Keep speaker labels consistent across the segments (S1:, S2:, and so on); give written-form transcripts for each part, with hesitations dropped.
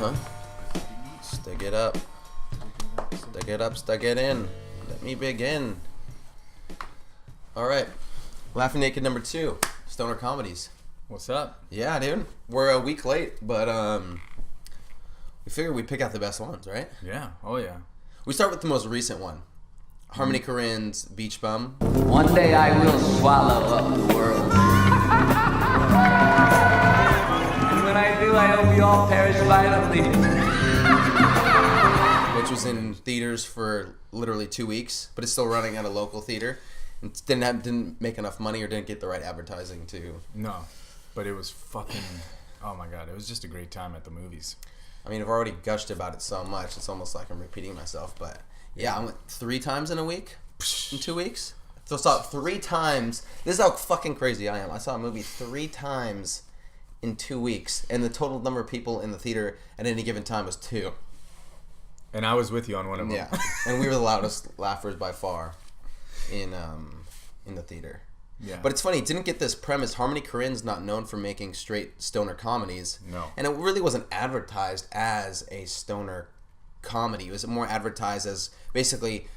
S1: Huh? Stick it up. Stick it up, stick it in. Let me begin. Alright. Laughing Naked number 2. Stoner Comedies.
S2: What's up?
S1: Yeah, dude. We're a week late, but we figured we'd pick out the best ones, right?
S2: Yeah. Oh, yeah.
S1: We start with the most recent one. Harmony Korine's Beach Bum.
S3: One day I will swallow up the world. And when I do, I hope you all perish violently.
S1: Which was in theaters for literally 2 weeks, but it's still running at a local theater. And didn't make enough money or didn't get the right advertising to...
S2: No. But it was fucking... Oh, my God. It was just a great time at the movies.
S1: I mean, I've already gushed about it so much, it's almost like I'm repeating myself, but... Yeah, I went 3 times in a week, in 2 weeks. So I saw it 3 times. This is how fucking crazy I am. I saw a movie 3 times in 2 weeks, and the total number of people in the theater at any given time was 2.
S2: And I was with you on one of them.
S1: Yeah, and we were the loudest laughers by far in the theater.
S2: Yeah.
S1: But it's funny, it didn't get this premise. Harmony Korine's not known for making straight stoner comedies.
S2: No.
S1: And it really wasn't advertised as a stoner comedy. It was more advertised as basically,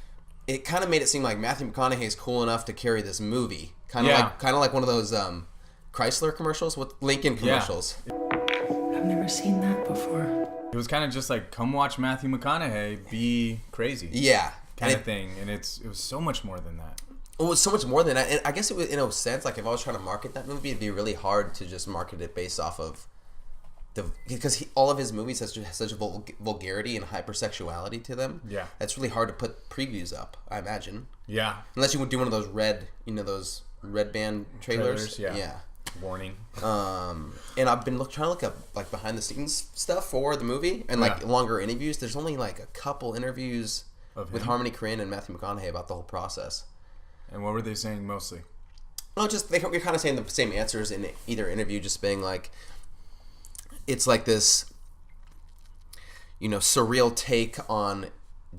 S1: it kind of made it seem like Matthew McConaughey's cool enough to carry this movie. Kind of like one of those Chrysler commercials with Lincoln commercials.
S4: Yeah. I've never seen that before.
S2: It was kind of just like, come watch Matthew McConaughey be crazy.
S1: Yeah.
S2: Kind of thing. And it was so much more than that.
S1: It was so much more than that. And I guess it was, in a sense, like if I was trying to market that movie, it'd be really hard to just market it based off of because all of his movies has such a vulgarity and hypersexuality to them.
S2: Yeah.
S1: It's really hard to put previews up, I imagine.
S2: Yeah.
S1: Unless you would do one of those red band trailers.
S2: Yeah. Warning.
S1: And I've been trying to look up like behind the scenes stuff for the movie and like longer interviews. There's only like a couple interviews with Harmony Korine and Matthew McConaughey about the whole process.
S2: And what were they saying mostly?
S1: Well, just you're kind of saying the same answers in either interview, just being like, it's like this, surreal take on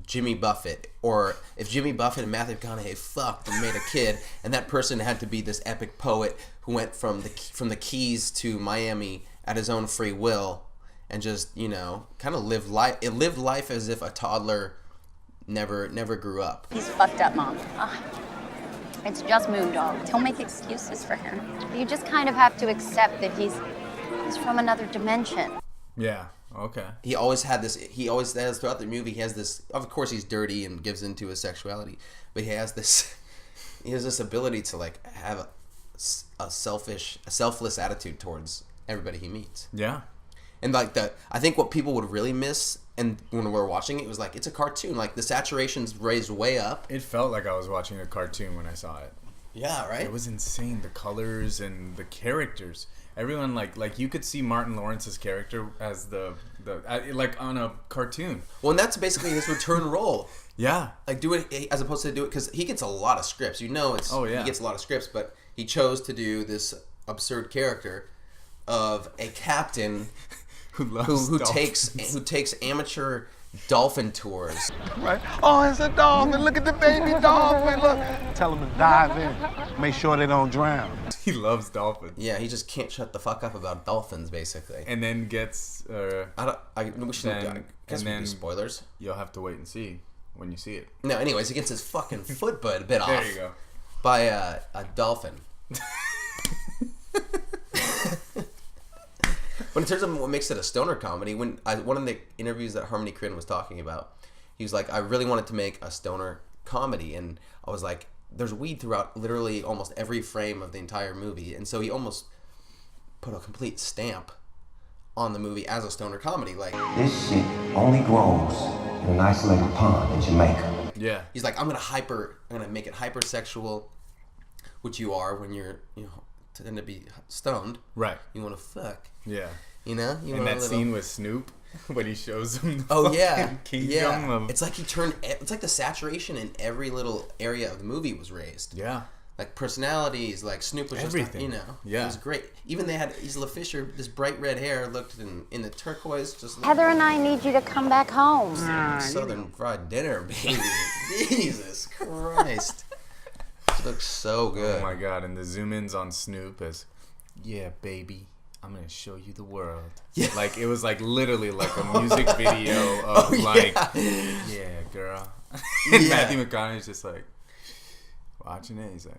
S1: Jimmy Buffett, or if Jimmy Buffett and Matthew McConaughey fucked and made a kid, and that person had to be this epic poet who went from the Keys to Miami at his own free will, and just kind of lived life as if a toddler never grew up.
S5: He's fucked up, Mom. It's just Moondog. Don't make excuses for him. You just kind of have to accept that he's from another dimension.
S2: Yeah. Okay.
S1: He always has throughout the movie. He has this. Of course, he's dirty and gives into his sexuality, but he has this ability to like have a selfless attitude towards everybody he meets.
S2: Yeah.
S1: And like I think what people would really miss, and when we were watching it was like it's a cartoon. Like the saturation's raised way up.
S2: It felt like I was watching a cartoon when I saw it.
S1: Yeah. Right.
S2: It was insane. The colors and the characters. Everyone like you could see Martin Lawrence's character as the like on a cartoon.
S1: Well, and that's basically his return role.
S2: Yeah.
S1: Like do it as opposed to do it because he gets a lot of scripts. He gets a lot of scripts, but he chose to do this absurd character of a captain who takes amateur dolphin tours.
S6: Right. Oh, it's a dolphin. Look at the baby dolphin. Look. Tell them to dive in. Make sure they don't drown.
S2: He loves dolphins.
S1: Yeah, he just can't shut the fuck up about dolphins, basically.
S2: And then gets.
S1: We shouldn't. Guess we do spoilers.
S2: You'll have to wait and see when you see it.
S1: No, anyways, he gets his fucking foot bit off.
S2: There you go.
S1: By a dolphin. But in terms of what makes it a stoner comedy, one of the interviews that Harmony Korine was talking about, he was like, I really wanted to make a stoner comedy, and I was like, there's weed throughout literally almost every frame of the entire movie, and so he almost put a complete stamp on the movie as a stoner comedy. Like,
S7: this shit only grows in an isolated pond in Jamaica.
S2: Yeah.
S1: He's like, I'm gonna make it hypersexual, which you are when you're tend to be stoned.
S2: Right.
S1: You want to fuck.
S2: Yeah.
S1: And
S2: that scene with Snoop when he shows him
S1: the
S2: kingdom of...
S1: It's like it's like the saturation in every little area of the movie was raised.
S2: Yeah.
S1: Like personalities, like Snoop was
S2: everything.
S1: Just,
S2: yeah.
S1: It was great. Even they had Isla Fisher, this bright red hair, looked in the turquoise, just
S5: Heather and I need you to come back home.
S1: Southern fried dinner, baby. Jesus Christ. She looks so good.
S2: Oh my God, and the zoom ins on Snoop as, yeah, baby, I'm gonna show you the world. Yeah. Like it was like literally like a music video of yeah, girl. And Matthew McConaughey's just like watching it. He's like,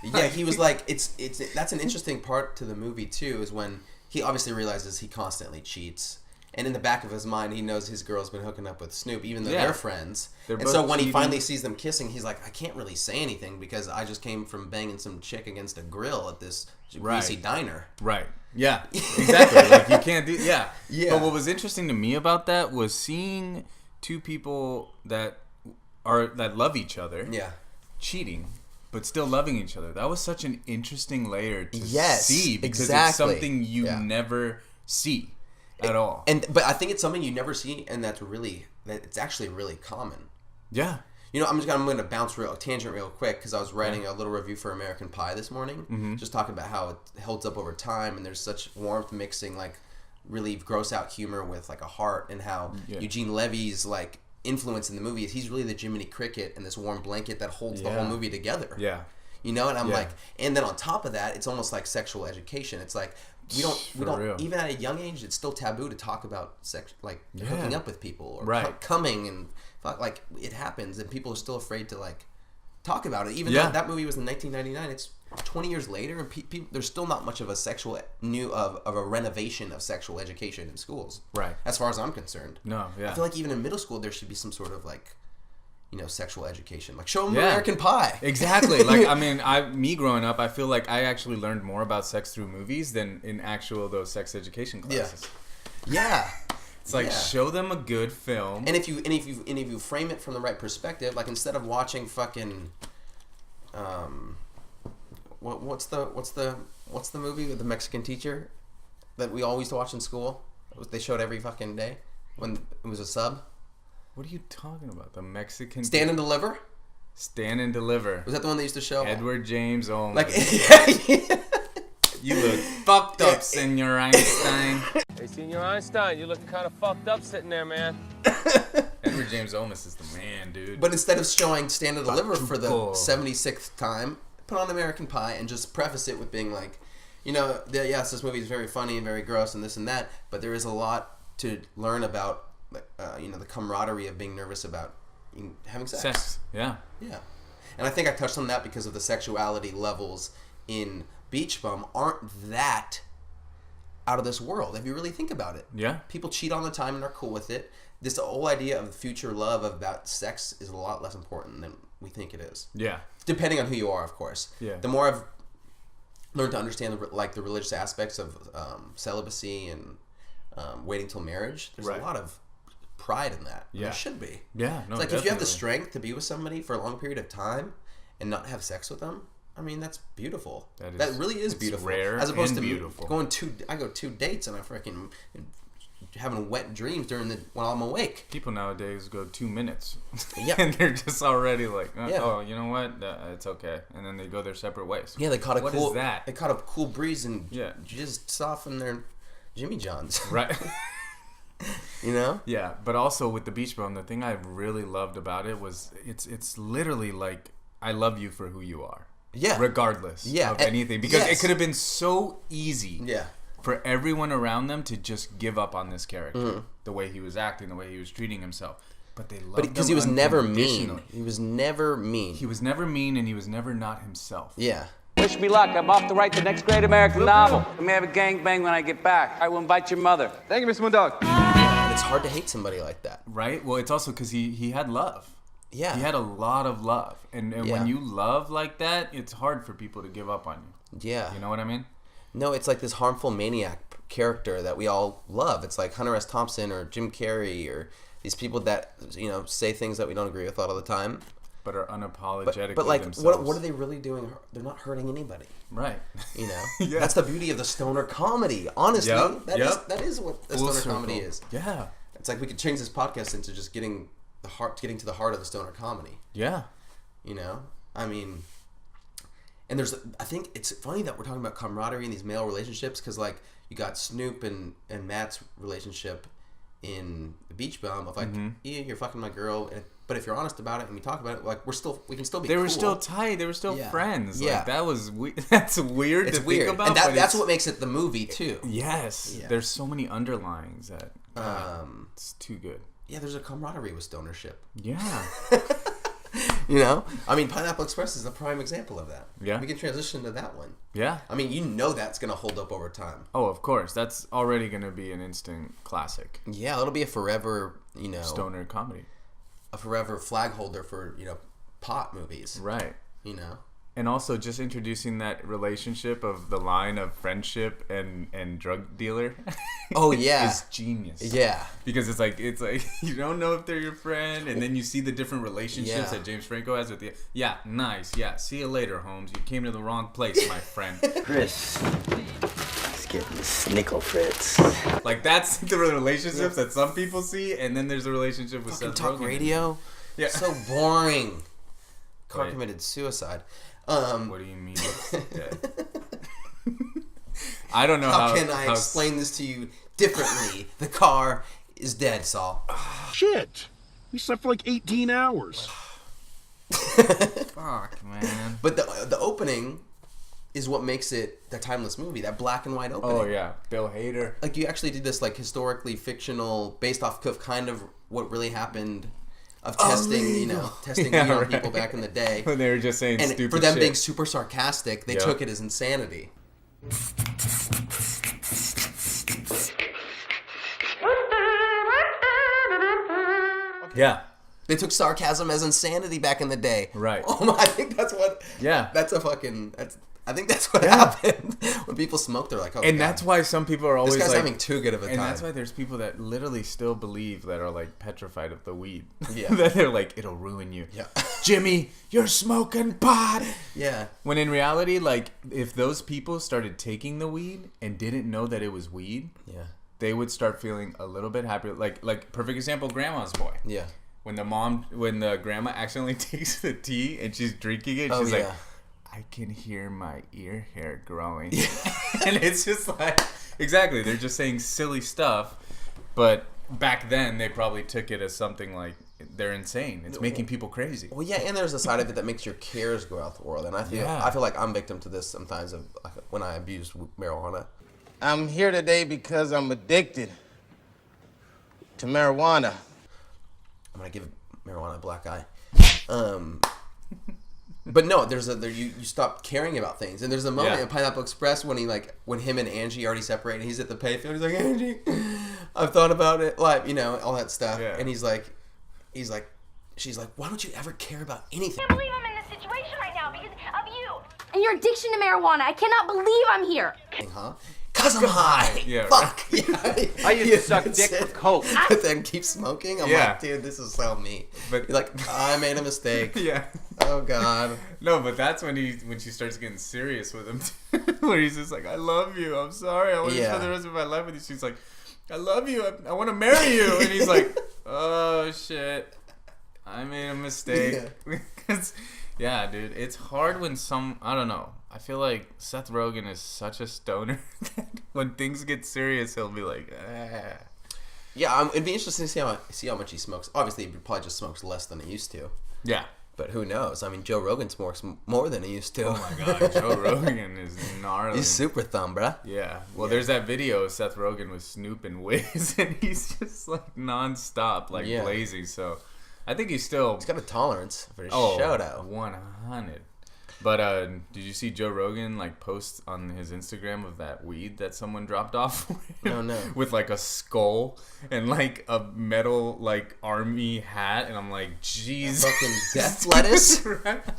S1: Yeah, he was like, it's that's an interesting part to the movie too, is when he obviously realizes he constantly cheats. And in the back of his mind, he knows his girl's been hooking up with Snoop, even though they're friends. And so when he finally sees them kissing, he's like, I can't really say anything because I just came from banging some chick against a grill at this greasy diner.
S2: Right. Yeah, exactly. Like, you can't do... Yeah.
S1: Yeah.
S2: But what was interesting to me about that was seeing two people that love each other cheating, but still loving each other. That was such an interesting layer to see because it's something you never see. At all.
S1: But I think it's something you never see, and it's actually really common.
S2: Yeah.
S1: You know, I'm going to bounce tangent real quick because I was writing a little review for American Pie this morning, just talking about how it holds up over time, and there's such warmth mixing like really gross out humor with like a heart, and how Eugene Levy's like influence in the movie is he's really the Jiminy Cricket and this warm blanket that holds the whole movie together. Yeah. You know, and I'm like, and then on top of that, it's almost like sexual education. It's like we don't even at a young age, it's still taboo to talk about sex, like hooking up with people or coming, and like it happens, and people are still afraid to like talk about it. Even though that movie was in 1999, it's 20 years later, and people, there's still not much of a a renovation of sexual education in schools. Right. As far as I'm concerned. No. Yeah. I feel like even in middle school, there should be some sort of like, you know, sexual education. Like, show them American Pie.
S2: Exactly. Like, I mean, me growing up, I feel like I actually learned more about sex through movies than in those sex education classes.
S1: Yeah.
S2: It's like, show them a good film.
S1: And if you frame it from the right perspective, like instead of watching fucking what's the movie with the Mexican teacher that we always used to watch in school? They showed every fucking day when it was a sub.
S2: What are you talking about? The Mexican...
S1: Stand and Deliver?
S2: Stand and Deliver.
S1: Was that the one they used to show?
S2: Edward James Olmos.
S1: Like,
S2: You look fucked up, Senor Einstein.
S8: Hey, Senor Einstein, you look kind of fucked up sitting there, man.
S2: Edward James Olmos is the man, dude.
S1: But instead of showing Stand and Deliver for the 76th time, put on American Pie and just preface it with being like, you know, yes, this movie is very funny and very gross and this and that, but there is a lot to learn about you know, the camaraderie of being nervous about having sex. Yeah. And I think I touched on that because of the sexuality levels in Beach Bum aren't that out of this world, if you really think about it. Yeah. People cheat all the time and are cool with it. This whole idea of future love about sex is a lot less important than we think it is. Yeah. Depending on who you are, of course. Yeah. The more I've learned to understand the religious aspects of celibacy and waiting till marriage, there's a lot of pride in that. Yeah. There should be. Yeah. No, it's like, if you have the strength to be with somebody for a long period of time and not have sex with them, I mean, that's beautiful. That really is beautiful.
S2: Rare
S1: as opposed
S2: and
S1: to
S2: beautiful.
S1: I go 2 dates and I freaking having wet dreams while I'm awake.
S2: People nowadays go 2 minutes. Yeah. And they're just already like, oh, you know what? It's okay. And then they go their separate ways.
S1: Yeah, they caught
S2: What is that?
S1: They caught a cool breeze and just softened their Jimmy Johns.
S2: Right.
S1: You know?
S2: Yeah, but also with the Beach Bum, the thing I really loved about it was it's literally like, I love you for who you are. Yeah. Regardless of anything. Because it could have been so easy for everyone around them to just give up on this character. The way he was acting, the way he was treating himself. But they loved him
S1: because he was never mean. He was never mean.
S2: He was never mean, and he was never not himself.
S1: Yeah.
S3: Wish me luck. I'm off to write the next great American novel. I may have a gangbang when I get back. I will invite your mother.
S8: Thank you, Mr. Moondog.
S1: And it's hard to hate somebody like that.
S2: Right? Well, it's also because he had love.
S1: Yeah.
S2: He had a lot of love. And when you love like that, it's hard for people to give up on you. Yeah. You know what I mean?
S1: No, it's like this harmful maniac character that we all love. It's like Hunter S. Thompson or Jim Carrey or these people that, you know, say things that we don't agree with all the time.
S2: But are unapologetic.
S1: But like,
S2: themselves.
S1: what are they really doing? They're not hurting anybody.
S2: Right.
S1: You know? That's the beauty of the stoner comedy. Honestly, that is what the stoner comedy is. Yeah. It's like we could change this podcast into just getting to the heart of the stoner comedy. Yeah. You know? I mean, and I think it's funny that we're talking about camaraderie in these male relationships because, like, you got Snoop and Matt's relationship in The Beach Bum of like, yeah, you're fucking my girl, and But if you're honest about it and we talk about it, like we can still be.
S2: They were
S1: cool.
S2: still tight. They were still friends.
S1: Yeah,
S2: like, that was that's weird to think about.
S1: And that's what makes it the movie too.
S2: Yes, there's so many underlyings that it's too good.
S1: Yeah, there's a camaraderie with stonership.
S2: Yeah.
S1: You know, I mean, Pineapple Express is a prime example of that.
S2: Yeah,
S1: we can transition to that one.
S2: Yeah,
S1: I mean, that's gonna hold up over time.
S2: Oh, of course, that's already gonna be an instant classic.
S1: Yeah, it'll be a forever,
S2: stoner comedy,
S1: a forever flag holder for pot movies.
S2: Right. And also just introducing that relationship of the line of friendship and drug dealer.
S1: Oh yeah,
S2: is genius.
S1: Yeah,
S2: because it's like you don't know if they're your friend, and then you see the different relationships that James Franco has with you. Yeah, nice. Yeah, see you later, Holmes. You came to the wrong place, my friend.
S9: Chris, let's get this Snickle Fritz.
S2: Like that's the relationships that some people see, and then there's a relationship with Seth
S1: Talk
S2: Rogen.
S1: Radio. Yeah, so boring. Car committed suicide.
S2: What do you mean it's dead? I don't know
S1: how can I explain this to you differently. The car is dead, Saul.
S6: Shit. We slept for like 18 hours.
S2: Fuck, man.
S1: But the opening is what makes it the timeless movie. That black and white opening.
S2: Oh yeah, Bill Hader.
S1: Like you actually did this like historically fictional, based off of kind of what really happened. Of testing, testing weed on people back in the day.
S2: When they were just saying
S1: and
S2: stupid
S1: for them
S2: shit.
S1: Being super sarcastic, they took it as insanity.
S2: Yeah.
S1: They took sarcasm as insanity back in the day.
S2: Right.
S1: Oh my, I think that's what...
S2: Yeah.
S1: I think that's what happened. When people smoke, they're like, oh,
S2: and God. That's why some people are always
S1: this guy's
S2: like...
S1: having too good of a time.
S2: And that's why there's people that literally still believe that are like petrified of the weed.
S1: Yeah.
S2: That they're like, it'll ruin you.
S1: Yeah.
S2: Jimmy, you're smoking pot.
S1: Yeah.
S2: When in reality, like, if those people started taking the weed and didn't know that it was weed, they would start feeling a little bit happier. Like perfect example, Grandma's Boy.
S1: Yeah.
S2: When the grandma accidentally takes the tea and she's drinking it, she's like, I can hear my ear hair growing. And it's just like, exactly, they're just saying silly stuff. But back then, they probably took it as something like, they're insane. It's making people crazy.
S1: Well, yeah, and there's a side of it that makes your cares go out the world. And I feel like I'm victim to this sometimes of when I abuse marijuana.
S10: I'm here today because I'm addicted to marijuana.
S1: I'm gonna give marijuana a black eye. But no, you stop caring about things, and there's a moment in Pineapple Express when when him and Angie already separated. He's at the payphone. He's like, Angie, I've thought about it, all that stuff. Yeah. And she's like, why don't you ever care about anything?
S11: I can't believe I'm in this situation right now because of you and your addiction to marijuana. I cannot believe I'm here.
S1: Huh? Cause I'm high.
S2: Yeah.
S1: Fuck. Yeah.
S8: I used to suck dick for coke.
S1: But then keep smoking. I'm like, dude, this is so me. But you're like, I made a mistake.
S2: Yeah.
S1: Oh God.
S2: No, but that's when she starts getting serious with him, where he's just like, I love you. I'm sorry. I want to spend the rest of my life with you. She's like, I love you. I want to marry you. And he's like, oh shit, I made a mistake. Yeah, dude, it's hard when I don't know. I feel like Seth Rogen is such a stoner that when things get serious, he'll be like, ah.
S1: Yeah, it'd be interesting to see how much he smokes. Obviously, he probably just smokes less than he used to.
S2: Yeah.
S1: But who knows? I mean, Joe Rogan smokes more than he used to.
S2: Oh my God, Joe Rogan is gnarly.
S1: He's super thumb, bruh.
S2: Yeah. Well, there's that video of Seth Rogen with Snoop and Wiz, and he's just like nonstop, blazing. So I think he's got
S1: a tolerance for his shout-out.
S2: 100. But did you see Joe Rogan post on his Instagram of that weed that someone dropped off?
S1: No.
S2: With a skull and a metal army hat, and I'm like, jeez,
S1: fucking death lettuce.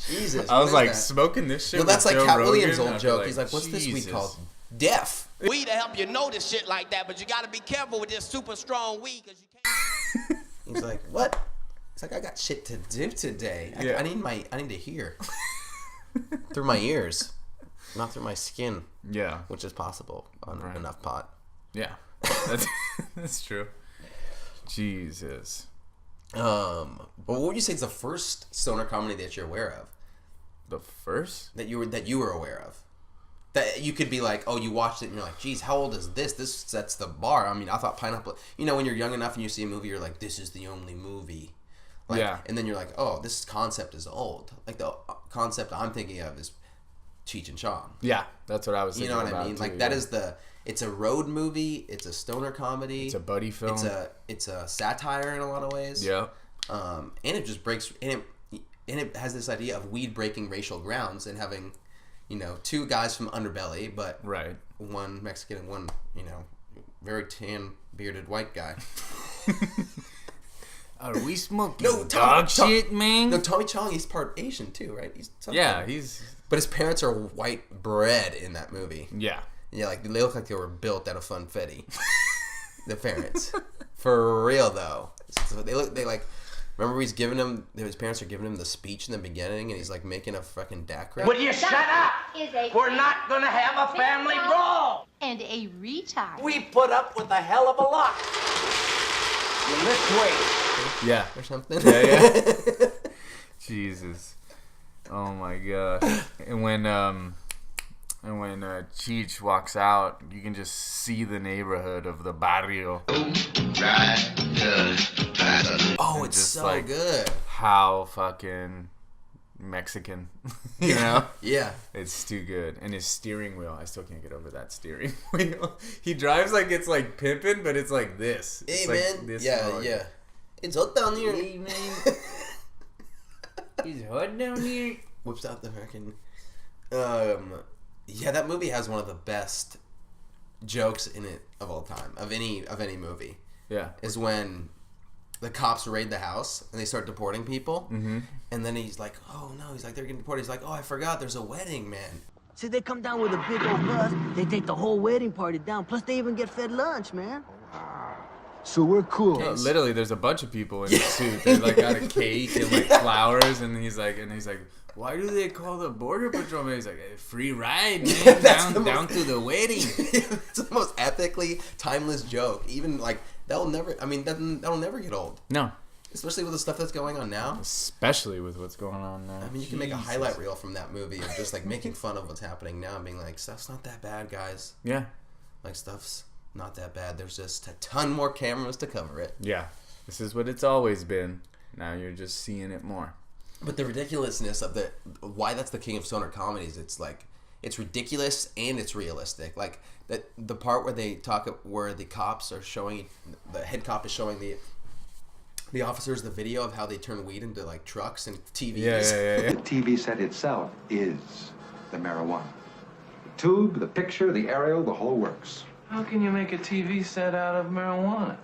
S1: Jesus,
S2: I was smoking this shit.
S1: Well, that's
S2: Joe
S1: Cat
S2: Rogan.
S1: Williams' old joke. He's like, what's this weed called? Deaf.
S12: Weed to help you notice shit like that, but you got to be careful with this super strong weed because you can't.
S1: He's like, what? It's like, I got shit to do today. I need to hear. Through my ears, not through my skin.
S2: Yeah,
S1: which is possible on enough pot.
S2: Yeah, that's true. Jesus.
S1: But what would you say is the first stoner comedy that you're aware of?
S2: The first
S1: that you were aware of, that you could be like, oh, you watched it and you're like, geez, how old is this? This sets the bar. I mean, I thought Pineapple. When you're young enough and you see a movie, you're like, this is the only movie. Like, and then you're like, oh, this concept is old. Like the concept I'm thinking of is Cheech and Chong.
S2: Yeah, that's what I was thinking.
S1: You know what I mean? Like that is it's a road movie. It's a stoner comedy.
S2: It's a buddy film.
S1: It's a satire in a lot of ways.
S2: Yeah.
S1: And it just breaks and it has this idea of weed breaking racial grounds and having, two guys from Underbelly, but one Mexican and one, very tan bearded white guy.
S2: Are we smoking dog shit, man?
S1: No, Tommy Chong, he's part Asian too, right?
S2: He's.
S1: But his parents are white bread in that movie.
S2: Yeah.
S1: Yeah, like they look like they were built out of funfetti. The parents, for real though. So they like. Remember, his parents are giving him the speech in the beginning, and he's like making a fucking daiquiri.
S12: Will you shut up? We're not gonna have a family brawl.
S11: And a retard.
S12: We put up with a hell of a lot. In this way.
S1: Yeah, or something.
S2: Yeah. Jesus. Oh my god. And when Cheech walks out, you can just see the neighborhood of the barrio.
S1: Oh, it's so good.
S2: How fucking Mexican, you know?
S1: Yeah.
S2: It's too good. And his steering wheel, I still can't get over that steering wheel. He drives like it's like pimping, but it's like this.
S1: Hey,
S2: it's
S1: man.
S2: Like this
S1: Yeah. It's hot down here.
S2: Hey, man. It's hot down here.
S1: Whips out the American. Yeah, that movie has one of the best jokes in it of all time, of any movie.
S2: Yeah.
S1: Is when the cops raid the house and they start deporting people.
S2: Mm-hmm.
S1: And then he's like, oh no, he's like, they're getting deported. He's like, oh, I forgot, there's a wedding, man.
S9: See, they come down with a big old bus, they take the whole wedding party down, plus they even get fed lunch, man.
S6: So we're cool.
S2: No, literally, there's a bunch of people in the suit. They like got a cake and like flowers, and he's like, why do they call the border patrolman? He's like, free ride, man, down to the wedding.
S1: It's the most epically timeless joke. Even like that'll never get old.
S2: No,
S1: especially with the stuff that's going on now.
S2: Especially with what's going on now.
S1: I mean, you can make a highlight reel from that movie of just like making fun of what's happening now and being like, stuff's not that bad, guys.
S2: Yeah,
S1: like stuff's not that bad. There's just a ton more cameras to cover it.
S2: Yeah, this is what it's always been. Now you're just seeing it more.
S1: But the ridiculousness of why that's the king of stoner comedies, it's like, it's ridiculous and it's realistic. Like that the part where they talk, where the cops are showing, the head cop is showing the officers the video of how they turn weed into like trucks and TVs.
S2: Yeah.
S13: The TV set itself is the marijuana. The tube, the picture, the aerial, the whole works.
S8: How can you make a TV set out of marijuana?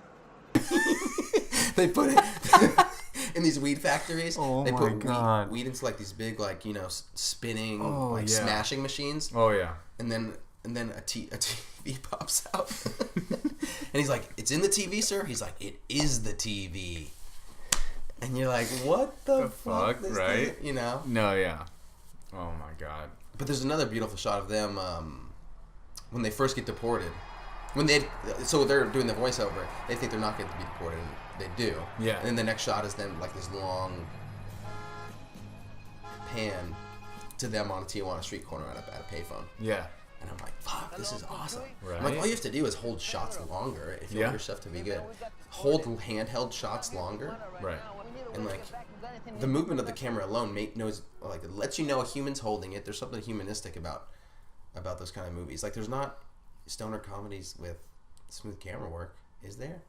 S1: They put it in these weed factories.
S2: Oh
S1: they
S2: my
S1: put
S2: God.
S1: Weed into like these big spinning
S2: yeah.
S1: smashing machines.
S2: Oh yeah.
S1: And then a TV pops out. And he's like, "It's in the TV, sir." He's like, "It is the TV." And you're like, "What the fuck?"
S2: Right?
S1: Thing? You know?
S2: No, yeah. Oh my God.
S1: But there's another beautiful shot of them when they first get deported. So they're doing the voiceover. They think they're not going to be deported. They do.
S2: Yeah.
S1: And then the next shot is them like this long pan to them on a Tijuana street corner at a payphone.
S2: Yeah.
S1: And I'm like, fuck, this is awesome.
S2: Right.
S1: I'm like, all you have to do is hold shots longer if you want your stuff to be good. Hold handheld shots longer.
S2: Right.
S1: And like the movement of the camera alone it lets you know a human's holding it. There's something humanistic about those kind of movies. Like there's not stoner comedies with smooth camera work, is there?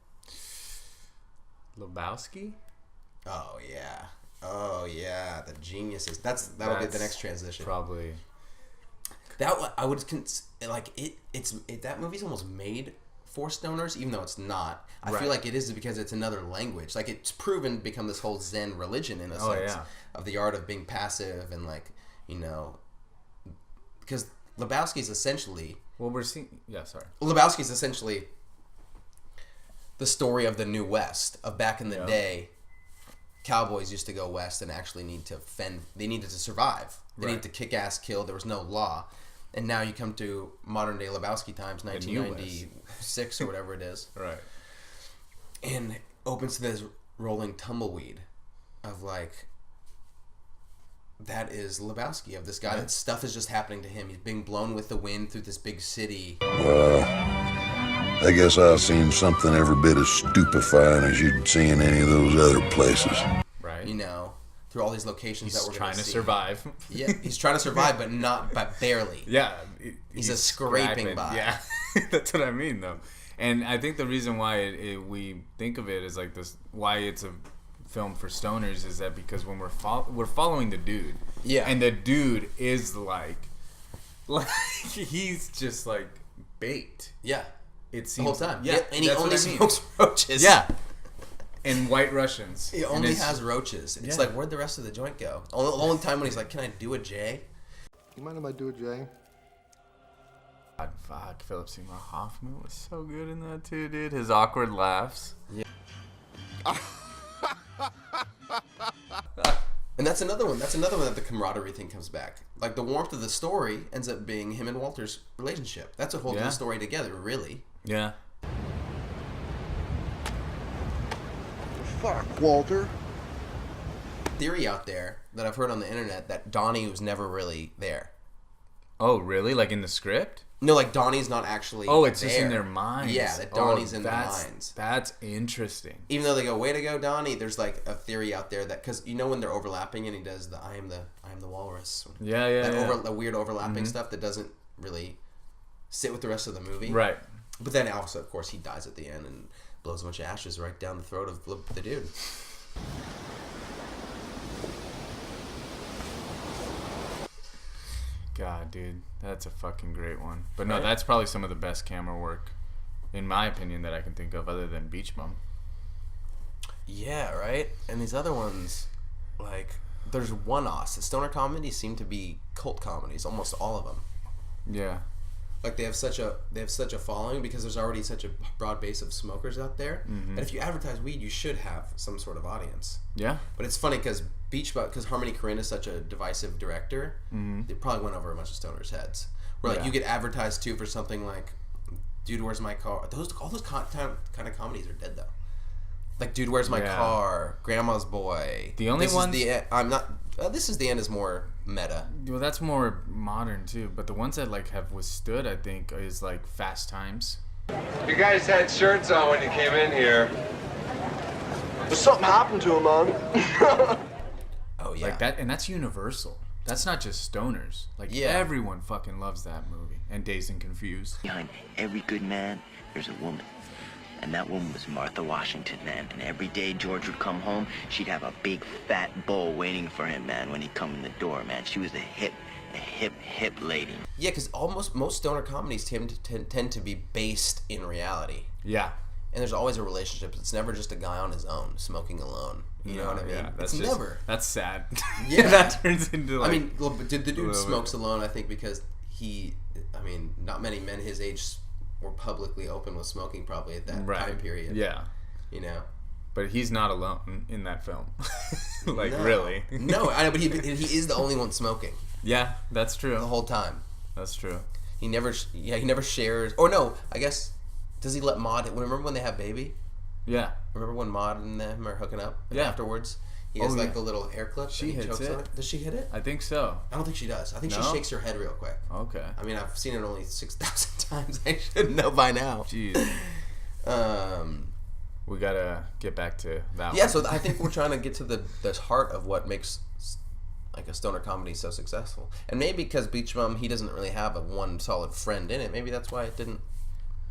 S2: Lebowski?
S1: Oh yeah, the geniuses. That'll be the next transition.
S2: Probably.
S1: That I would that movie's almost made for stoners, even though it's not. I feel like it is because it's another language. Like it's proven to become this whole Zen religion in a sense of the art of being passive and like, because Lebowski's essentially.
S2: Well, we're seeing. Yeah, sorry.
S1: Lebowski's essentially the story of the New West of back in the day. Cowboys used to go west and actually need to fend. They needed to survive. They needed to kick ass, kill. There was no law. And now you come to modern day Lebowski times, 1996 or whatever it is.
S2: Right.
S1: And it opens to this rolling tumbleweed of like, that is Lebowski, of this guy that stuff is just happening to him. He's being blown with the wind through this big city.
S14: I guess I've seen something every bit as stupefying as you'd see in any of those other places.
S2: Right.
S1: You know, through all these locations that we're
S2: trying
S1: to
S2: to survive.
S1: Yeah, he's trying to survive, but barely.
S2: Yeah,
S1: he's a scraping by.
S2: Yeah, that's what I mean, though. And I think the reason why we think of it as like this, why it's a film for stoners, is that because when we're following the dude. Yeah. And the dude is like he's just like bait.
S1: Yeah.
S2: It seems
S1: the whole time.
S2: Yeah.
S1: And he only smokes roaches.
S2: Yeah. And White Russians.
S1: He only has roaches. It's like, where'd the rest of the joint go? Only time when he's like, can I do a J?
S15: You mind if I do a J?
S2: God, fuck, Philip Seymour Hoffman was so good in that too, dude. His awkward laughs.
S1: Yeah. And that's another one. That's another one that the camaraderie thing comes back. Like the warmth of the story ends up being him and Walter's relationship. That's a whole new story together, really.
S2: Yeah.
S15: Fuck, Walter.
S1: Theory out there that I've heard on the internet that Donnie was never really there.
S2: Oh, really? Like in the script?
S1: No, like Donnie's not actually
S2: it's
S1: there.
S2: Just in their minds.
S1: Yeah, that Donnie's in their minds.
S2: That's interesting.
S1: Even though they go, way to go, Donnie, there's like a theory out there that, because you know when they're overlapping and he does the I am the walrus. The weird overlapping stuff that doesn't really sit with the rest of the movie.
S2: Right.
S1: But then also, of course, he dies at the end and blows a bunch of ashes right down the throat of the dude.
S2: God, dude, that's a fucking great one. But no, that's probably some of the best camera work, in my opinion, that I can think of, other than Beach Bum.
S1: Yeah, right? And these other ones, like, there's one-offs. The stoner comedies seem to be cult comedies, almost all of them.
S2: Yeah.
S1: Like, they have such a following because there's already such a broad base of smokers out there. Mm-hmm. And if you advertise weed, you should have some sort of audience.
S2: Yeah.
S1: But it's funny because Harmony Korine is such a divisive director, they probably went over a bunch of stoners' heads. Where like you get advertised to for something like, Dude, Where's My Car? All those kind of comedies are dead though. Like Dude, Where's My Car? Grandma's Boy.
S2: The only one
S1: This Is the End is more meta.
S2: Well, that's more modern too. But the ones that like have withstood, I think, is like Fast Times.
S8: You guys had shirts on when you came in here.
S15: But something happened to him, man.
S1: Oh yeah.
S2: Like that, and that's universal. That's not just stoners. Like everyone fucking loves that movie. And Dazed and Confused.
S16: Behind every good man, there's a woman. And that woman was Martha Washington, man. And every day George would come home, she'd have a big fat bowl waiting for him, man, when he'd come in the door, man. She was a hip lady.
S1: Yeah, because most stoner comedies tend to be based in reality.
S2: Yeah.
S1: And there's always a relationship. It's never just a guy on his own, smoking alone. You know what I mean?
S2: Yeah,
S1: never.
S2: That's sad.
S1: Yeah.
S2: That turns into like...
S1: I mean, the dude smokes alone, I think, because not many men his age were publicly open with smoking probably at that time period.
S2: Yeah.
S1: You know?
S2: But he's not alone in that film. Really.
S1: No, I know, but he is the only one smoking.
S2: Yeah, that's true.
S1: The whole time.
S2: That's true.
S1: He never shares. Or no, I guess, does he let Maud, remember when they have baby?
S2: Yeah.
S1: Remember when Maud and them are hooking up? And afterwards, he has the little hair clip.
S2: She hits it.
S1: On it. Does she hit it?
S2: I think so.
S1: I don't think she does. I think she shakes her head real quick.
S2: Okay.
S1: I mean, I've seen it only 6,000 times. I should know by now.
S2: Jeez. We gotta get back to that one.
S1: Yeah, so I think we're trying to get to the heart of what makes like a stoner comedy so successful. And maybe because Beach Bum, he doesn't really have one solid friend in it. Maybe that's why it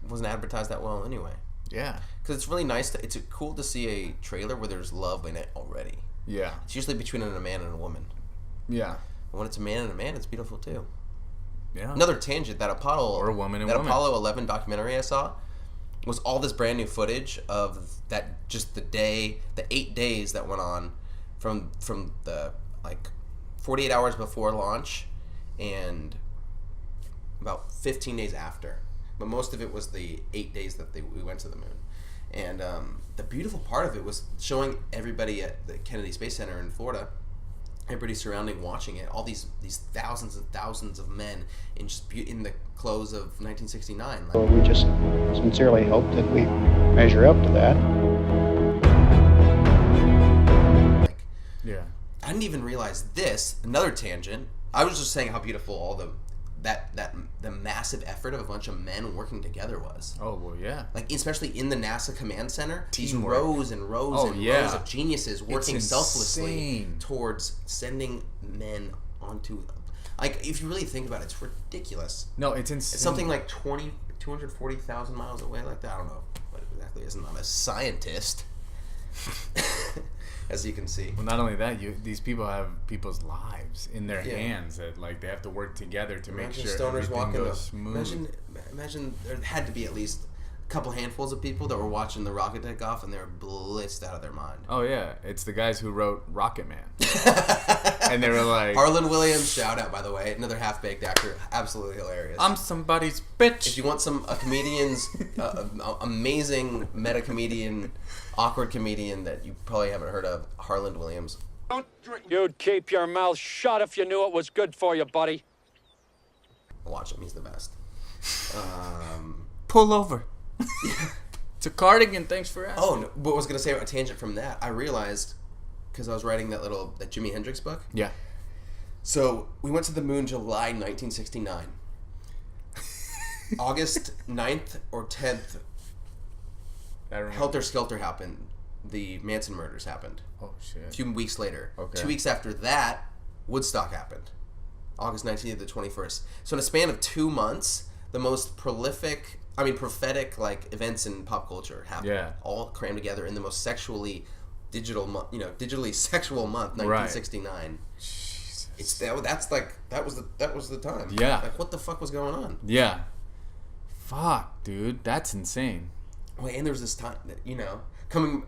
S1: wasn't advertised that well anyway.
S2: Yeah.
S1: Because it's really nice. It's cool to see a trailer where there's love in it already.
S2: Yeah.
S1: It's usually between a man and a woman.
S2: Yeah.
S1: And when it's a man and a man, it's beautiful too.
S2: Yeah.
S1: Another tangent, that Apollo...
S2: Or a woman and woman.
S1: Apollo 11 documentary I saw was all this brand new footage of that, just the 8 days that went on from the, 48 hours before launch and about 15 days after. But most of it was the 8 days that we went to the moon. And the beautiful part of it was showing everybody at the Kennedy Space Center in Florida, everybody surrounding watching it, all these thousands and thousands of men in the clothes of 1969.
S17: Well, we just sincerely hope that we measure up to that.
S1: Yeah. I didn't even realize this. Another tangent. I was just saying how beautiful all the the massive effort of a bunch of men working together was.
S2: Oh, well, yeah.
S1: Like, especially in the NASA command center, these rows and rows rows of geniuses working selflessly towards sending men onto... Like, if you really think about it, it's ridiculous.
S2: No, it's insane.
S1: It's something like 240,000 miles away, like that. I don't know what exactly is. I'm not a scientist, as you can see.
S2: Well, not only that, these people have people's lives in their hands that, like, they have to work together to make sure everything goes smooth.
S1: Imagine there had to be at least a couple handfuls of people that were watching the rocket take off and they were blitzed out of their mind.
S2: Oh, yeah. It's the guys who wrote Rocket Man. And they were like...
S1: Harlan Williams, shout out, by the way. Another half-baked actor. Absolutely hilarious.
S2: I'm somebody's bitch.
S1: If you want a comedian's amazing meta-comedian, awkward comedian that you probably haven't heard of, Harlan Williams.
S18: You'd keep your mouth shut if you knew it was good for you, buddy.
S1: Watch him. He's the best.
S2: Pull over. It's a cardigan. Thanks for asking.
S1: Oh, no, but I was going to say a tangent from that. I realized... because I was writing that Jimi Hendrix book.
S2: Yeah.
S1: So we went to the moon July 1969. August 9th or 10th, Helter Skelter happened. The Manson murders happened.
S2: Oh, shit.
S1: A few weeks later.
S2: Okay.
S1: 2 weeks after that, Woodstock happened. August 19th to the 21st. So in a span of 2 months, the most prophetic, events in pop culture happened.
S2: Yeah.
S1: All crammed together in the most digitally sexual month, 1969.
S2: Right. Jesus.
S1: That was the time.
S2: Yeah.
S1: Like, what the fuck was going on?
S2: Yeah. Fuck, dude, that's insane.
S1: Well, and there was this time that coming.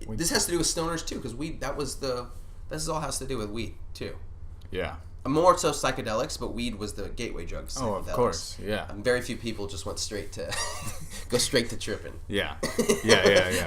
S1: This has to do with stoners too, because weed. This all has to do with weed too.
S2: Yeah.
S1: More so psychedelics, but weed was the gateway drug.
S2: Oh, of course, yeah.
S1: Very few people just went straight to go straight to tripping.
S2: Yeah.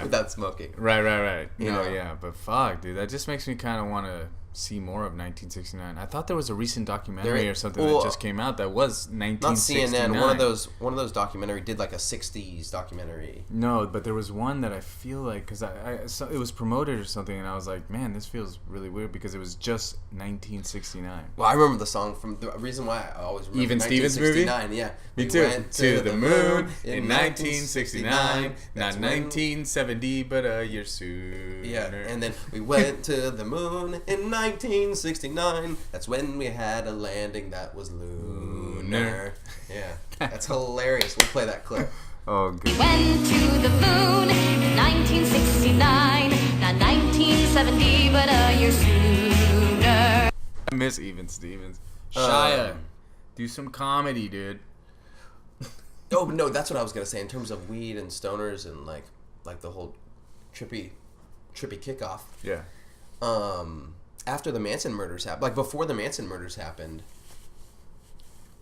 S1: Without smoking.
S2: Right. Yeah, but fuck, dude, that just makes me kind of want to see more of 1969. I thought there was a recent documentary or something that just came out that was 1969.
S1: Not CNN. One of those documentary did like a 60s documentary.
S2: No, but there was one that I feel like, because it was promoted or something, and I was like, man, this feels really weird because it was just 1969.
S1: Well, I remember the song from the reason why I always remember
S2: Even Stevens movie.
S1: Yeah,
S2: me too. Went to the moon in 1969, not 1970, but a year sooner.
S1: Yeah, and then we went to the moon in 1969. That's when we had a landing that was lunar. Yeah, that's hilarious. We'll play that clip.
S2: Oh, good.
S11: We went to the moon in 1969, not 1970, but a year sooner.
S2: I miss Even Stevens. Shia, do some comedy, dude.
S1: Oh no, that's what I was gonna say in terms of weed and stoners and like the whole trippy kickoff.
S2: Yeah.
S1: After the Manson murders happened, like before the Manson murders happened,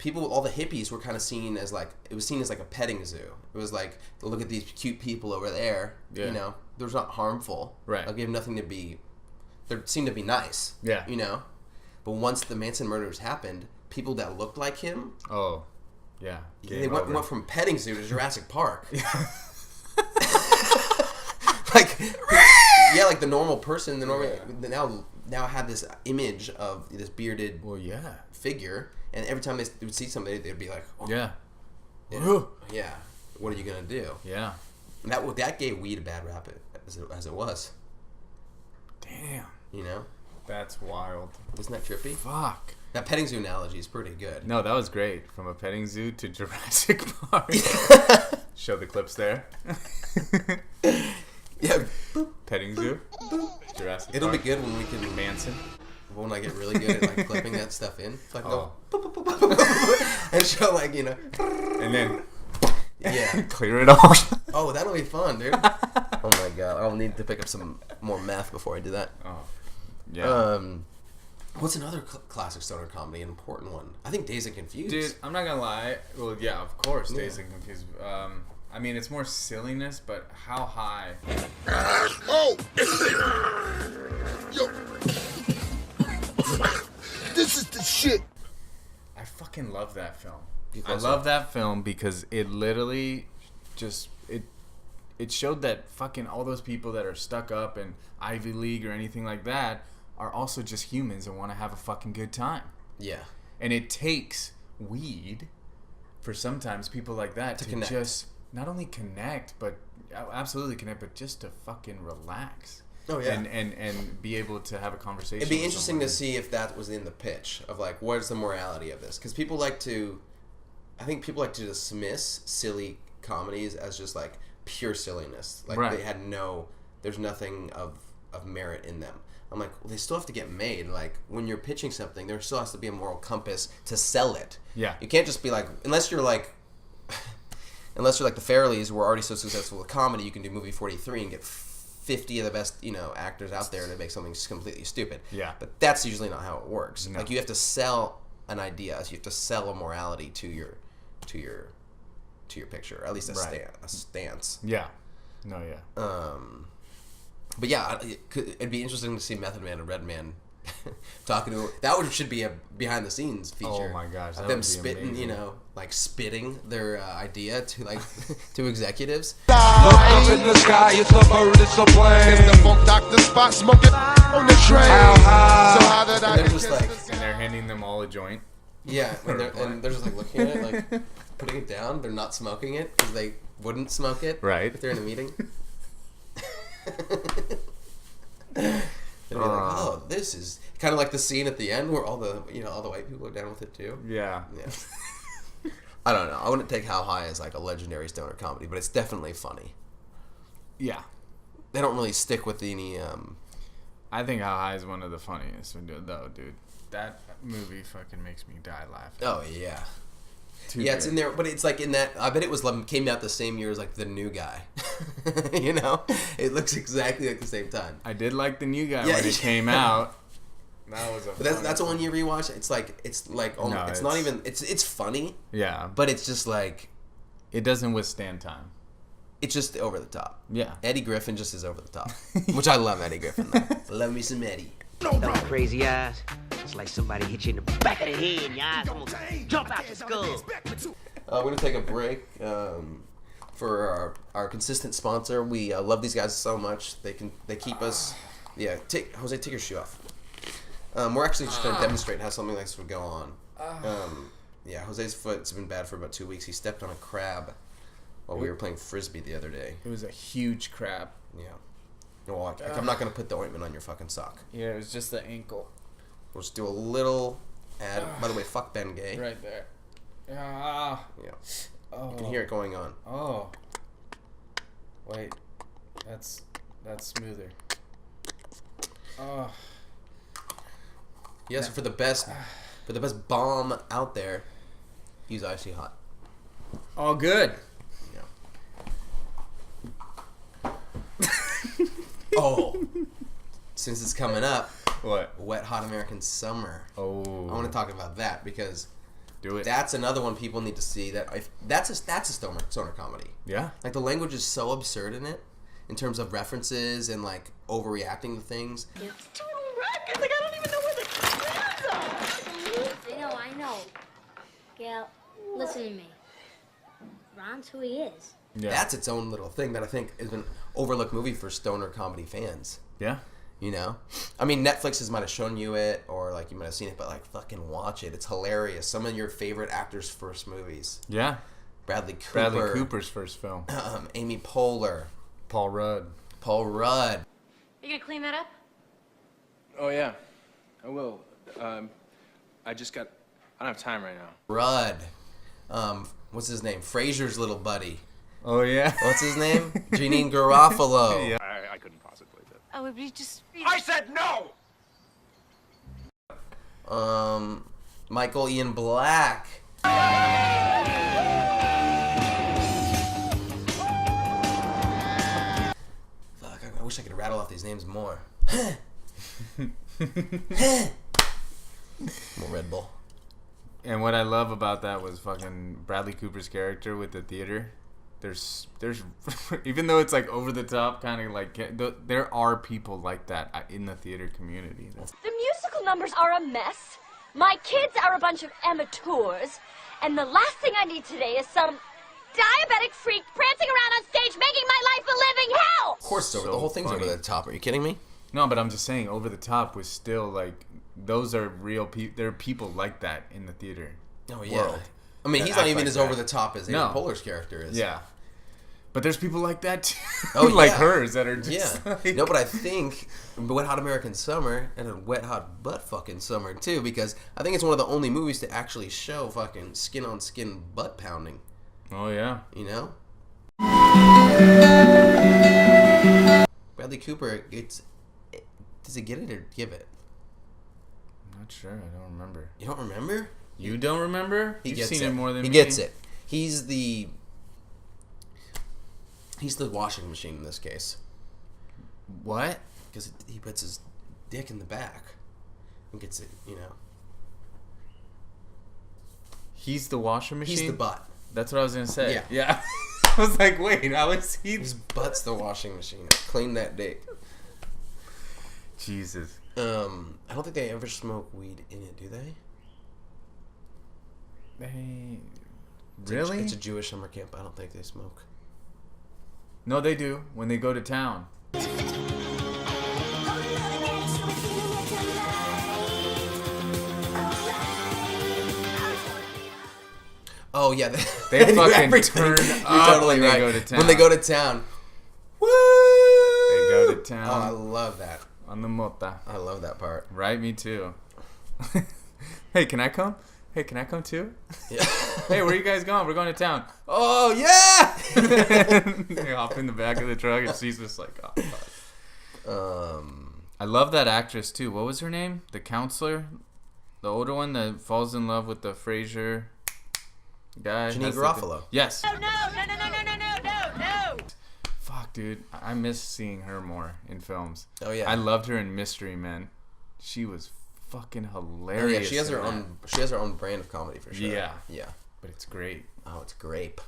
S1: all the hippies were kind of seen as like a petting zoo. It was like, look at these cute people over there.
S2: Yeah.
S1: They're not harmful.
S2: Right.
S1: Like, they have nothing to be. They seem to be nice.
S2: Yeah.
S1: But once the Manson murders happened, people that looked like him.
S2: Oh. Yeah.
S1: They went from petting zoo to Jurassic Park. Like the normal person, now had this image of this bearded figure, and every time they would see somebody, they'd be like, oh,
S2: yeah,
S1: what are you gonna do?
S2: Yeah,
S1: and that gave weed a bad rap as it was.
S2: Damn,
S1: that's wild. Isn't that trippy?
S2: Fuck.
S1: That petting zoo analogy is pretty good.
S2: No, that was great. From a petting zoo to Jurassic Park. Show the clips there.
S1: Yeah.
S2: Petting zoo. Jurassic Park.
S1: It'll be good when we can
S2: Manson.
S1: When I get really good at like clipping that stuff in. Like go and show
S2: and then
S1: clear it off. Oh, that'll be fun, dude. Oh my god, I'll need to pick up some more meth before I do that.
S2: Oh. Yeah.
S1: What's another classic stoner comedy, an important one? I think Dazed and Confused.
S2: Dude, I'm not gonna lie. Well, yeah, of course, Dazed and Confused. I mean, it's more silliness, but how high?
S15: Oh! Yo! This is the shit!
S2: I fucking love that film. I love that film because it literally just... It showed that fucking all those people that are stuck up in Ivy League or anything like that are also just humans and want to have a fucking good time.
S1: Yeah.
S2: And it takes weed for sometimes people like that to just not only connect, but absolutely connect, but just to fucking relax.
S1: Oh yeah,
S2: and be able to have a conversation.
S1: It'd be interesting to see if that was in the pitch of like, what is the morality of this? Because people like to dismiss silly comedies as just like pure silliness. Like they had there's nothing of merit in them. I'm like, well, they still have to get made. Like when you're pitching something, there still has to be a moral compass to sell it.
S2: Yeah,
S1: you can't just be like, unless you're like the Farrellys, who are already so successful with comedy, you can do movie 43 and get 50 of the best, actors out there to make something completely stupid.
S2: Yeah.
S1: But that's usually not how it works.
S2: No.
S1: Like you have to sell an idea, so you have to sell a morality to your picture, or at least a stance.
S2: Yeah. No, yeah.
S1: But yeah, it'd be interesting to see Method Man and Redman talking to. That should be a behind the scenes feature.
S2: Oh my gosh, that
S1: them spitting, spitting their idea to to executives.
S15: Look up in the sky, it's a bird, it's a plane. In the funk doctor spot, smoking on the train. How high? So high that
S1: they're just like,
S2: and they're handing them all a joint.
S1: Yeah, and they're just like looking at it, like putting it down. They're not smoking it because they wouldn't smoke it.
S2: Right.
S1: If they're in a meeting. They'd be like, oh, this is kind of like the scene at the end where all the white people are down with it too.
S2: Yeah.
S1: Yeah. I don't know. I wouldn't take How High as like a legendary stoner comedy, but it's definitely funny.
S2: Yeah.
S1: They don't really stick with any.
S2: I think How High is one of the funniest. Though, dude, that movie fucking makes me die laughing.
S1: Oh yeah. It's in there, but it's like in that. I bet it came out the same year as like The New Guy. It looks exactly like the same time.
S2: I did like The New Guy when it came out. That was
S1: that's a one you rewatch. It's not even. It's funny.
S2: Yeah,
S1: but it's just like
S2: it doesn't withstand time.
S1: It's just over the top.
S2: Yeah,
S1: Eddie Griffin just is over the top, which I love Eddie Griffin. Though. Love me some Eddie.
S9: That crazy eyes. It's like somebody hit you in the back of the head and your eyes almost jump out your skull.
S1: We're going to take a break for our consistent sponsor. We love these guys so much. They keep us... Yeah, Jose, take your shoe off. We're actually just going to demonstrate how something like this would go on. Jose's foot's been bad for about 2 weeks. He stepped on a crab while we were playing Frisbee the other day.
S2: It was a huge crab.
S1: Yeah. Well, I'm not going to put the ointment on your fucking sock.
S2: Yeah, it was just the ankle.
S1: We'll just do a little ad. By the way, fuck Ben Gay.
S2: Right there.
S1: Yeah. Oh. You can hear it going on.
S2: Oh. Wait. That's smoother. Oh.
S1: Yes, for the best bomb out there, use Icy Hot.
S2: Oh, good.
S1: Oh, since it's coming up,
S2: what?
S1: Wet Hot American Summer.
S2: Oh,
S1: I want to talk about that because
S2: do it.
S1: That's another one people need to see. That's a stoner comedy.
S2: Yeah,
S1: like the language is so absurd in it, in terms of references and like overreacting to things.
S11: Yeah. Total wreck. Like I don't even know where the cameras are. I know. Gail, listen to me. Ron's who he is.
S1: Yeah. That's its own little thing that I think is an overlooked movie for stoner comedy fans.
S2: Yeah.
S1: I mean, Netflix might have shown you it, or like you might have seen it, but like fucking watch it. It's hilarious. Some of your favorite actors' first movies.
S2: Yeah.
S1: Bradley Cooper.
S2: Bradley Cooper's first film.
S1: Amy Poehler.
S2: Paul Rudd.
S11: You gonna clean that up?
S8: Oh yeah, I will. I don't have time right now.
S1: Rudd. What's his name? Frasier's little buddy.
S2: Oh yeah.
S1: What's his name? Janine Garofalo.
S8: Yeah. I couldn't possibly do it.
S11: Oh, would you just...
S15: I said no!
S1: Michael Ian Black. Fuck, I wish I could rattle off these names more. More Red Bull.
S2: And what I love about that was fucking Bradley Cooper's character with the theater. There's even though it's like over the top, kind of like there are people like that in the theater community.
S19: The musical numbers are a mess. My kids are a bunch of amateurs, and the last thing I need today is some diabetic freak prancing around on stage, making my life a living hell.
S1: Of course, the whole thing's over the top. Are you kidding me?
S2: No, but I'm just saying, over the top was still like those are real people. There are people like that in the theater. world.
S1: I mean, he's not even as over the top as Amy Poehler's character is.
S2: Yeah. But there's people like that too.
S1: Oh,
S2: like hers that are just like...
S1: No, but I think Wet Hot American Summer and a Wet Hot Butt fucking Summer too, because I think it's one of the only movies to actually show fucking skin on skin butt pounding.
S2: Oh yeah.
S1: You know? Bradley Cooper does he get it or give it?
S2: I'm not sure. I don't remember.
S1: You don't remember?
S2: You don't remember? You've seen it more than me.
S1: He gets it. He's the washing machine in this case.
S2: What?
S1: Because he puts his dick in the back and gets it, you know.
S2: He's the washing machine?
S1: He's the butt.
S2: That's what I was going to say. Yeah. I was like, wait, how is he?
S1: His butt's the washing machine. Clean that dick.
S2: Jesus.
S1: I don't think they ever smoke weed in it, do they?
S2: Really?
S1: It's a Jewish summer camp. I don't think they smoke.
S2: No, they do when they go to town.
S1: Oh yeah,
S2: they fucking turn up totally when they go to town.
S1: When they go to town, woo!
S2: They go to town.
S1: Oh, I love that.
S2: On the mota.
S1: I love that part.
S2: Right, me too. Hey, can I come? Hey, can I come too?
S1: Yeah.
S2: Hey, where are you guys going? We're going to town. Oh, yeah! They hop in the back of the truck and she's just like, oh, fuck. I love that actress too. What was her name? The counselor? The older one that falls in love with the Frasier guy?
S1: Janine Garofalo.
S2: Yes.
S11: No.
S2: Fuck, dude. I miss seeing her more in films.
S1: Oh, yeah.
S2: I loved her in Mystery Men. She was fucking hilarious.
S1: Oh, yeah, she has her own. She has her own brand of comedy for sure.
S2: Yeah,
S1: yeah,
S2: but it's great.
S1: Oh, it's grape.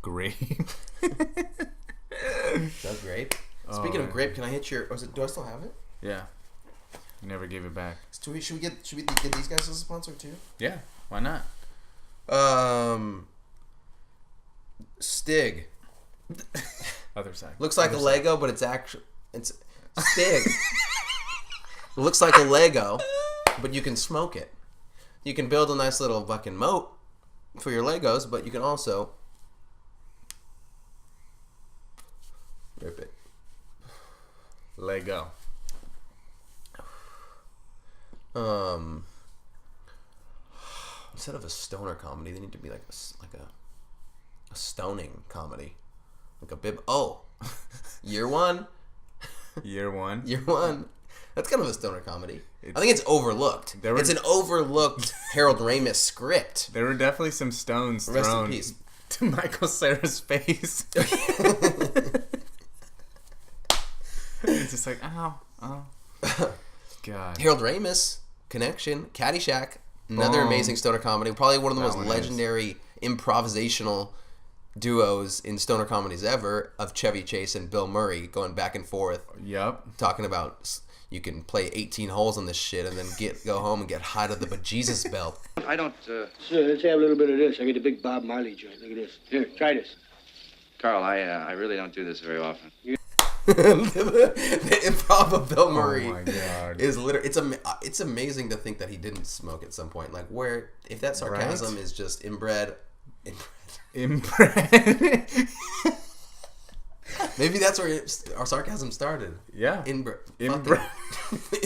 S2: Grape.
S1: That's grape. Speaking of grape, can I hit your? Do I still have it?
S2: Yeah. You never gave it back.
S1: Should we get these guys as a sponsor too?
S2: Yeah. Why not?
S1: Stig.
S2: Other side.
S1: Looks like a Lego, but it's Stig. It looks like a Lego, but you can smoke it. You can build a nice little fucking moat for your Legos, but you can also rip it.
S2: Lego.
S1: Instead of a stoner comedy, they need to be like a stoning comedy, like a bib. Oh, year one.
S2: Year one.
S1: Year one. That's kind of a stoner comedy. I think it's overlooked. It's an overlooked Harold Ramis script.
S2: There were definitely some stones
S1: Rest
S2: thrown
S1: in peace.
S2: to Michael Cera's face. It's just like, oh. God.
S1: Harold Ramis, Connection, Caddyshack, another amazing stoner comedy. Probably one of the most legendary improvisational duos in stoner comedies ever, of Chevy Chase and Bill Murray going back and forth.
S2: Yep.
S1: Talking about you can play 18 holes on this shit and then go home and get high to the bejesus belt.
S17: I don't, Sir, let's have a little bit of this. I get a big Bob Marley joint. Look at this. Here, try this.
S20: Carl, I really don't do this very often.
S1: The improv of Bill Murray
S2: is
S1: literally it's amazing to think that he didn't smoke at some point. Like, where if that sarcasm is just inbred. Maybe that's where our sarcasm started.
S2: Yeah.
S1: Inbred.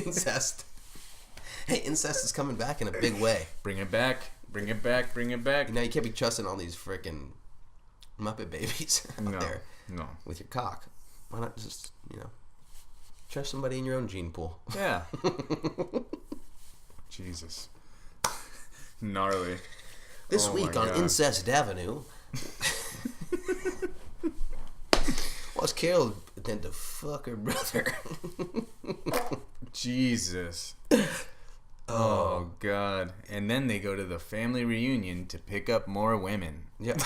S1: Incest. Hey, incest is coming back in a big way.
S2: Bring it back. Bring it back. Bring it back.
S1: Now you can't be trusting all these freaking Muppet babies out there.
S2: No.
S1: With your cock. Why not just, trust somebody in your own gene pool?
S2: Yeah. Jesus. Gnarly.
S1: This week on Incest Avenue was killed then to fuck her brother.
S2: Jesus. Oh, God. And then they go to the family reunion to pick up more women.
S1: Yeah.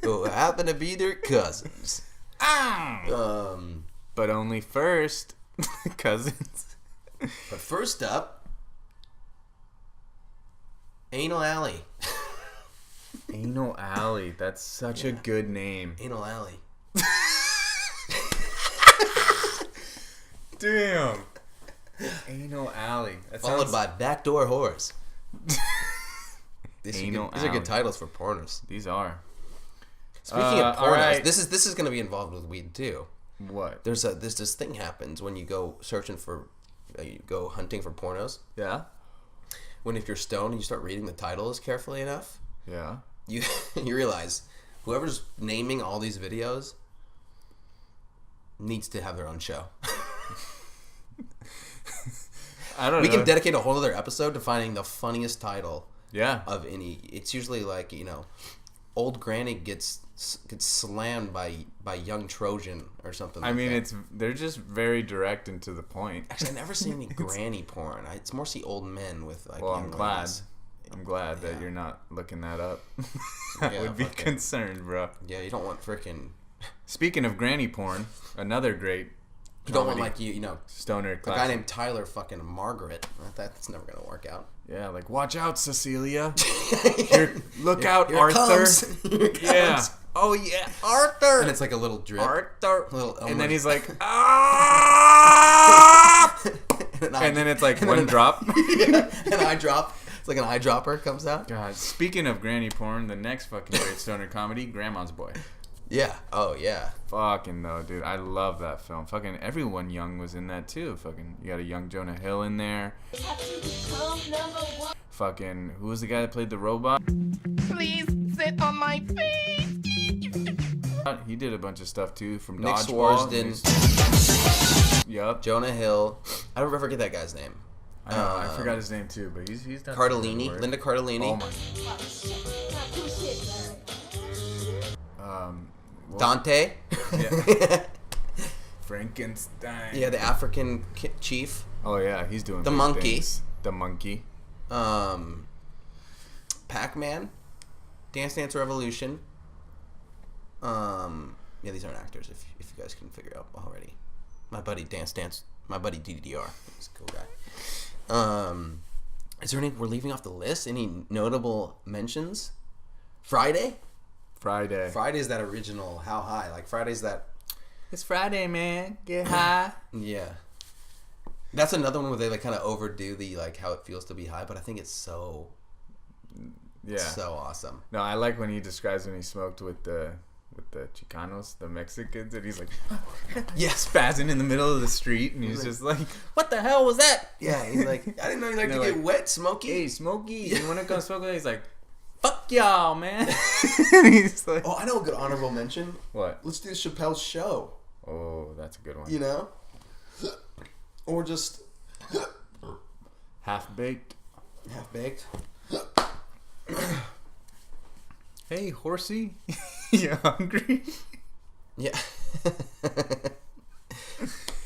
S1: Who happen to be their cousins.
S2: But only first, cousins.
S1: But first up, Anal Alley.
S2: Anal Alley. That's such a good name.
S1: Anal Alley.
S2: Damn. Anal Alley.
S1: Followed by Backdoor Whores. These are good titles for pornos.
S2: These are.
S1: Speaking of pornos, right. this is going to be involved with weed too.
S2: What?
S1: There's this thing happens when you go searching for, you go hunting for pornos.
S2: Yeah.
S1: When if you're stoned and you start reading the titles carefully enough.
S2: Yeah.
S1: You realize whoever's naming all these videos needs to have their own show.
S2: I don't know.
S1: We can dedicate a whole other episode to finding the funniest title.
S2: Yeah.
S1: Of any. It's usually like, old granny gets slammed by young Trojan or something.
S2: I mean, they're just very direct and to the point.
S1: Actually, I've never seen any granny porn. It's more see old men with like.
S2: Well,
S1: young ladies.
S2: I'm glad that you're not looking that up. I would be concerned, bro.
S1: Yeah, you don't want freaking.
S2: Speaking of granny porn, another great.
S1: You don't want like
S2: stoner classic.
S1: A guy named Tyler fucking Margaret. That's never gonna work out.
S2: Yeah, like watch out, Cecilia. Look out, Arthur.
S1: Comes. Here
S2: yeah. Oh yeah, Arthur.
S1: And it's like a little drip.
S2: Arthur. And then he's like, ah. and then it's like one drop.
S1: Yeah, an eye drop. It's like an eyedropper comes out.
S2: God. Speaking of granny porn, the next fucking great stoner comedy, Grandma's Boy.
S1: Yeah. Oh yeah.
S2: Fucking though, dude. I love that film. Fucking everyone young was in that too. Fucking you got a young Jonah Hill in there. Fucking who was the guy that played the robot?
S6: Please sit on my feet.
S2: He did a bunch of stuff too from
S1: Nick
S2: Dodgeball.
S1: Swartzen.
S2: Yup.
S1: Jonah Hill. I don't ever forget that guy's name.
S2: I know, I forgot his name too, but he's done
S1: Cardellini, Linda Cardellini.
S2: Oh my.
S1: Dante.
S2: Yeah. Frankenstein.
S1: Yeah, the African chief.
S2: Oh yeah, he's doing
S1: the monkey.
S2: Things. The monkey.
S1: Pac-Man. Dance Dance Revolution. Yeah, these aren't actors. If you guys can figure out already. My buddy DDR. He's a cool guy. Is there any? We're leaving off the list. Any notable mentions? Friday. Friday's that original How High. Like Friday's that.
S2: It's Friday, man. Get high.
S1: Yeah. That's another one where they like kind of overdo the like how it feels to be high, but I think it's so.
S2: Yeah.
S1: So awesome.
S2: No, I like when he describes when he smoked with the Chicanos, the Mexicans, and he's like, spazzing in the middle of the street, and he's just like, what the hell was that?
S1: Yeah, he's like, I didn't know you like to get wet, Smokey.
S2: Hey, Smokey. Yeah. And when it comes to smoking, he's like, fuck y'all, man.
S1: He's like, I know a good honorable mention.
S2: What?
S1: Let's do Chappelle's Show.
S2: Oh, that's a good one.
S1: You know? Or just...
S2: Half-baked.
S1: Half-baked.
S2: Hey, horsey, you hungry?
S1: Yeah.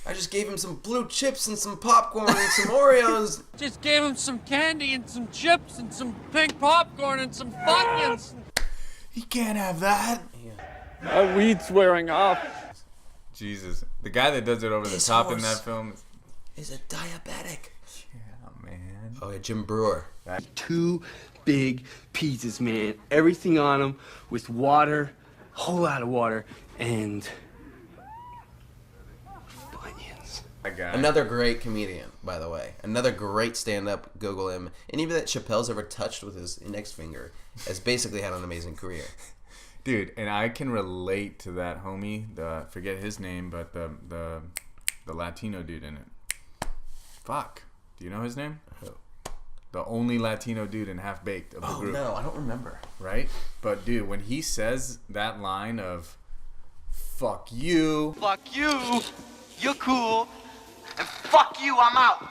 S1: I just gave him some blue chips and some popcorn and some Oreos.
S18: Just gave him some candy and some chips and some pink popcorn and some Funyuns.
S2: He can't have that.
S18: Yeah. My weed's wearing off.
S2: Jesus. The guy that does it over the top in that film
S1: is a diabetic.
S2: Yeah, man.
S1: Oh, yeah, Jim Brewer.
S9: Two big pizzas, man. Everything on them with water, whole lot of water, and Funyuns.
S1: Another great comedian, by the way. Another great stand-up. Google him. Anybody that Chappelle's ever touched with his index finger has basically had an amazing career.
S2: Dude, and I can relate to that homie. Forget his name, but the Latino dude in it. Fuck. Do you know his name?
S1: Who?
S2: The only Latino dude in Half Baked of the group.
S1: Oh no, I don't remember.
S2: Right? But dude, when he says that line of "fuck you,"
S10: you're cool, and fuck you, I'm out.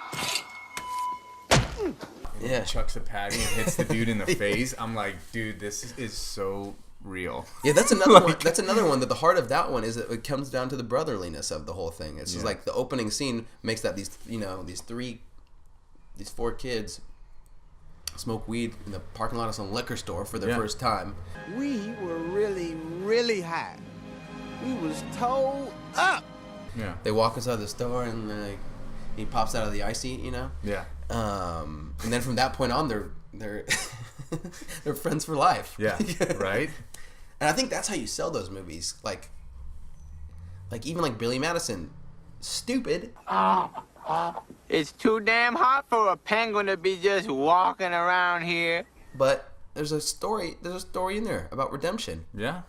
S2: Yeah, chucks a patty and hits the dude in the face. I'm like, dude, this is so real.
S1: Yeah, that's another one. That's another one. That the heart of that one is that it comes down to the brotherliness of the whole thing. It's just like the opening scene makes that these four kids smoke weed in the parking lot of some liquor store for their first time.
S6: We were really, really high. We was towed up.
S2: Yeah.
S1: They walk inside the store and he pops out of the icy,
S2: Yeah.
S1: And then from that point on, they're they're friends for life.
S2: Yeah. Right.
S1: And I think that's how you sell those movies. Like even like Billy Madison, stupid.
S10: It's too damn hot for a penguin to be just walking around here.
S1: But There's a story in there about redemption.
S2: Yeah.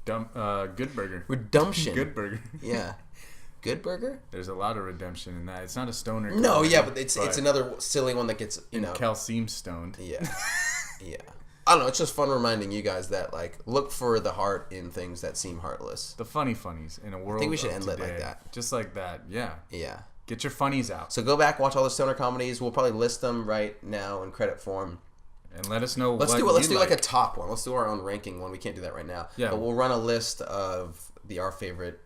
S2: Good Burger.
S1: Redemption.
S2: Good Burger.
S1: Yeah. Good Burger?
S2: There's a lot of redemption in that. It's not a stoner.
S1: No, yeah, but it's another silly one that gets,
S2: Cal seems stoned.
S1: Yeah. Yeah. I don't know, it's just fun reminding you guys that, like, look for the heart in things that seem heartless.
S2: The funnies in a world.
S1: I think we should end it like that.
S2: Just like that, yeah.
S1: Yeah.
S2: Get your funnies out.
S1: So go back, watch all the stoner comedies. We'll probably list them right now in credit form.
S2: And let us know
S1: let's do like a top one. Let's do our own ranking one. We can't do that right now.
S2: Yeah.
S1: But we'll run a list of our favorite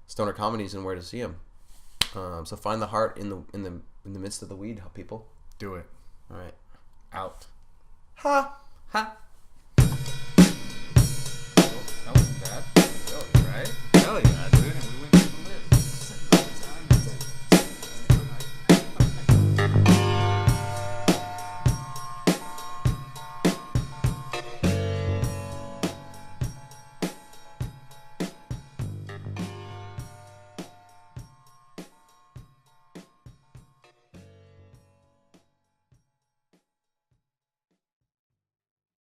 S1: stoner comedies and where to see them. So find the heart in the midst of the weed, people.
S2: Do it.
S1: All right.
S2: Out.
S1: Ha. Ha.